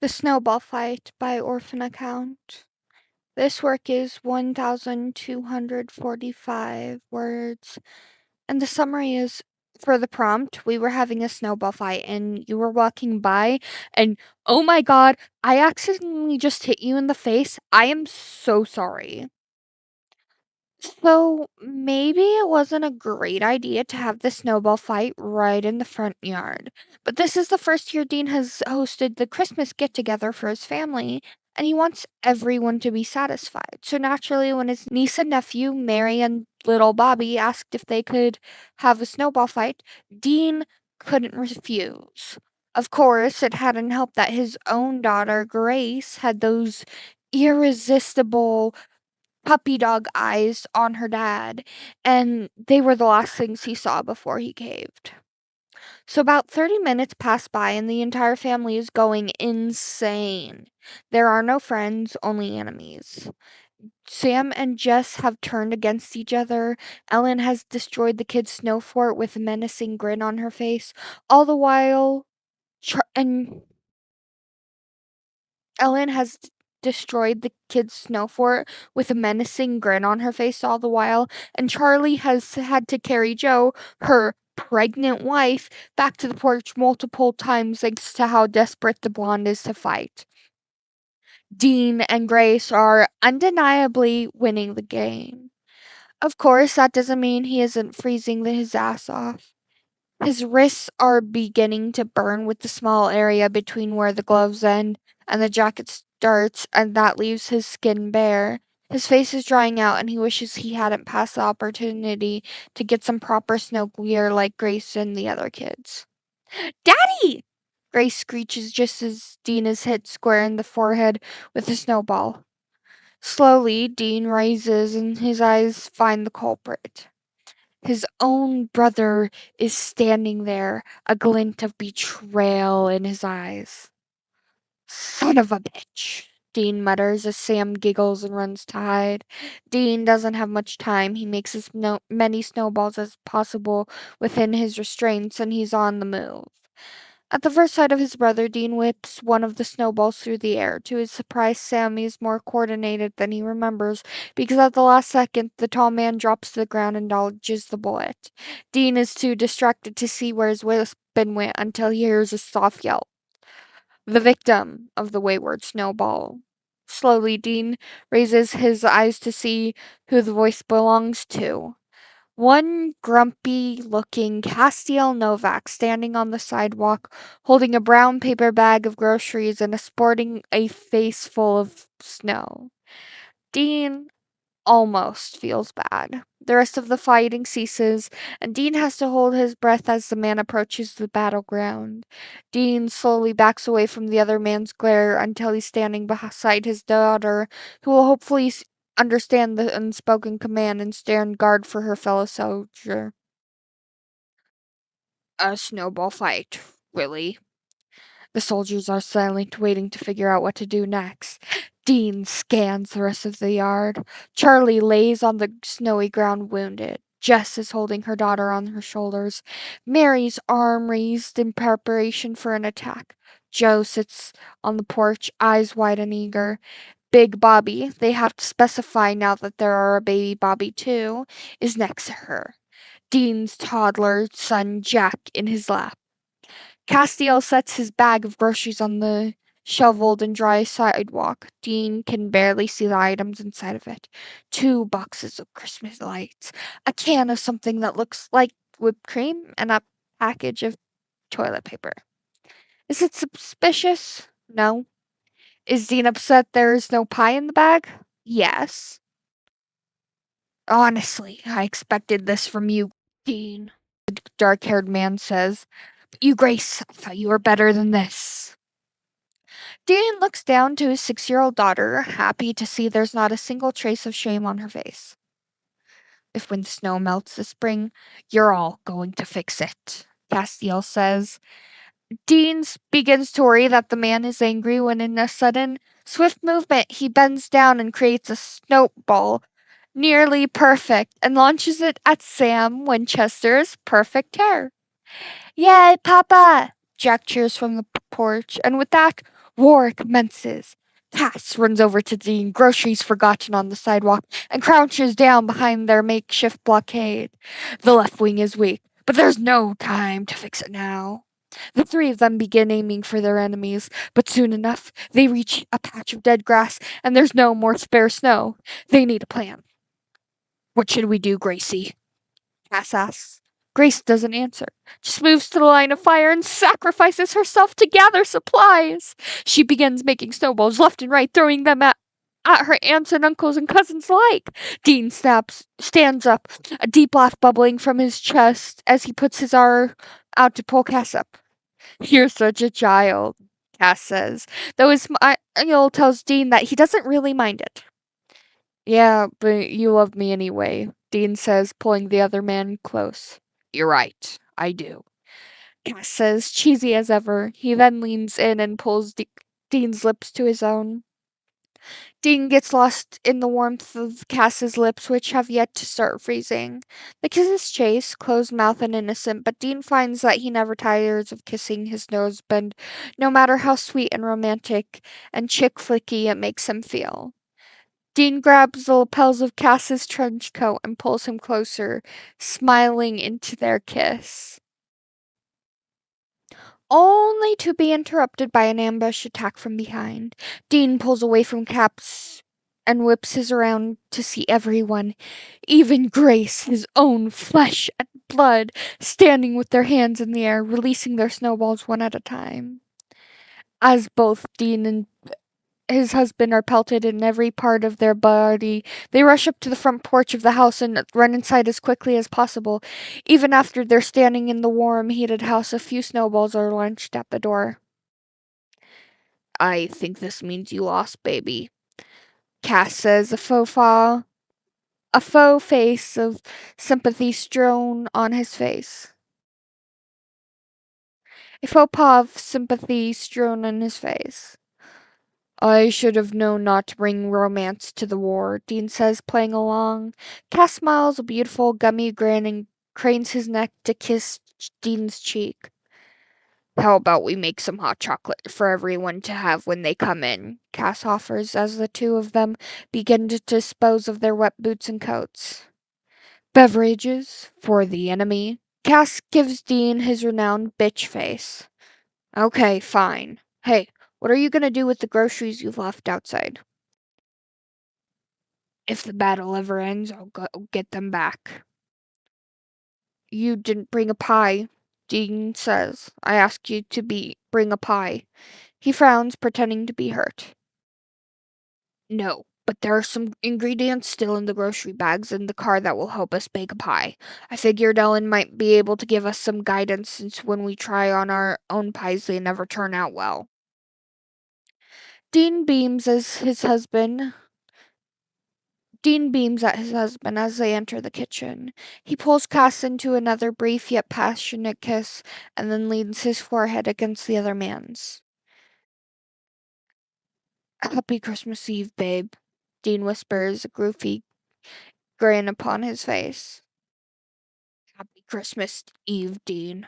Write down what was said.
The Snowball Fight by Orphan Account. This work is 1,245 words, and the summary is for the prompt. We were having a snowball fight, and you were walking by, and oh my god, I accidentally just hit you in the face. I am so sorry. So maybe it wasn't a great idea to have the snowball fight right in the front yard. But this is the first year Dean has hosted the Christmas get together for his family, and he wants everyone to be satisfied. So naturally, when his niece and nephew, Mary and little Bobby, asked if they could have a snowball fight, Dean couldn't refuse. Of course, it hadn't helped that his own daughter, Grace, had those irresistible puppy dog eyes on her dad, and they were the last things he saw before he caved. So about 30 minutes pass by and the entire family is going insane. There are no friends, only enemies. Sam and Jess have turned against each other. Ellen has destroyed the kids' snow fort with a menacing grin on her face. All the while, and Ellen has destroyed the kid's snow fort with a menacing grin on her face all the while, and Charlie has had to carry Jo, her pregnant wife, back to the porch multiple times thanks to how desperate the blonde is to fight. Dean and Grace are undeniably winning the game. Of course, that doesn't mean he isn't freezing his ass off. His wrists are beginning to burn with the small area between where the gloves end and the jacket starts, and that leaves his skin bare. His face is drying out, and he wishes he hadn't passed the opportunity to get some proper snow gear like Grace and the other kids. Daddy! Grace screeches just as Dean is hit square in the forehead with a snowball. Slowly, Dean rises, and his eyes find the culprit. His own brother is standing there, a glint of betrayal in his eyes. Son of a bitch, Dean mutters as Sam giggles and runs to hide. Dean doesn't have much time. He makes as many snowballs as possible within his restraints, and he's on the move. At the first sight of his brother, Dean whips one of the snowballs through the air. To his surprise, Sammy is more coordinated than he remembers, because at the last second, the tall man drops to the ground and dodges the bullet. Dean is too distracted to see where his weapon went until he hears a soft yelp. The victim of the wayward snowball. Slowly, Dean raises his eyes to see who the voice belongs to. One grumpy-looking Castiel Novak standing on the sidewalk, holding a brown paper bag of groceries and sporting a face full of snow. Dean almost feels bad. The rest of the fighting ceases, and Dean has to hold his breath as the man approaches the battleground. Dean slowly backs away from the other man's glare until he's standing beside his daughter, who will hopefully understand the unspoken command and stand guard for her fellow soldier. A snowball fight, really? The soldiers are silent, waiting to figure out what to do next. Dean scans the rest of the yard. Charlie lays on the snowy ground wounded. Jess is holding her daughter on her shoulders. Mary's arm raised in preparation for an attack. Jo sits on the porch, eyes wide and eager. Big Bobby, they have to specify now that there are a baby Bobby too, is next to her. Dean's toddler son Jack in his lap. Castiel sets his bag of groceries on the shoveled and dry sidewalk. Dean can barely see the items inside of it. 2 boxes of Christmas lights, a can of something that looks like whipped cream, and a package of toilet paper. Is it suspicious? No. Is Dean upset there is no pie in the bag? Yes. Honestly, I expected this from you, Dean, the dark-haired man says. But you, Grace, I thought you were better than this. Dean looks down to his 6-year-old daughter, happy to see there's not a single trace of shame on her face. If when the snow melts this spring, you're all going to fix it, Castiel says. Dean begins to worry that the man is angry when in a sudden, swift movement he bends down and creates a snowball, nearly perfect, and launches it at Sam Winchester's perfect hair. Yay, Papa! Jack cheers from the porch, and with that, War commences. Cass runs over to Dean, groceries forgotten on the sidewalk, and crouches down behind their makeshift blockade. The left wing is weak, but there's no time to fix it now. The three of them begin aiming for their enemies, but soon enough they reach a patch of dead grass, and there's no more spare snow. They need a plan. What should we do, Gracie? Cass asks. Grace doesn't answer, just moves to the line of fire and sacrifices herself to gather supplies. She begins making snowballs left and right, throwing them at her aunts and uncles and cousins alike. Dean stands up, a deep laugh bubbling from his chest as he puts his arm out to pull Cass up. You're such a child, Cass says, though his smile tells Dean that he doesn't really mind it. Yeah, but you love me anyway, Dean says, pulling the other man close. You're right, I do. Cass says, cheesy as ever. He then leans in and pulls Dean's lips to his own. Dean gets lost in the warmth of Cass's lips, which have yet to start freezing. The kisses chase, closed mouth and innocent, but Dean finds that he never tires of kissing his noseband, no matter how sweet and romantic and chick flicky it makes him feel. Dean grabs the lapels of Cass's trench coat and pulls him closer, smiling into their kiss. Only to be interrupted by an ambush attack from behind. Dean pulls away from Cass and whips his around to see everyone, even Grace, his own flesh and blood, standing with their hands in the air, releasing their snowballs one at a time. As both Dean and his husband are pelted in every part of their body, they rush up to the front porch of the house and run inside as quickly as possible. Even after they're standing in the warm, heated house, a few snowballs are launched at the door. I think this means you lost, baby, Cass says, a faux face of sympathy strewn on his face. A faux pas of sympathy strewn on his face. I should have known not to bring romance to the war, Dean says, playing along. Cass smiles a beautiful, gummy grin and cranes his neck to kiss Dean's cheek. How about we make some hot chocolate for everyone to have when they come in? Cass offers as the two of them begin to dispose of their wet boots and coats. Beverages for the enemy. Cass gives Dean his renowned bitch face. Okay, fine. Hey, what are you gonna do with the groceries you've left outside? If the battle ever ends, I'll go get them back. You didn't bring a pie, Dean says. I asked you to bring a pie. He frowns, pretending to be hurt. No, but there are some ingredients still in the grocery bags in the car that will help us bake a pie. I figured Ellen might be able to give us some guidance since when we try on our own pies, they never turn out well. Dean beams as his husband Dean beams at his husband as they enter the kitchen. He pulls Cass into another brief yet passionate kiss and then leans his forehead against the other man's. Happy Christmas Eve, babe, Dean whispers, a goofy grin upon his face. Happy Christmas Eve, Dean.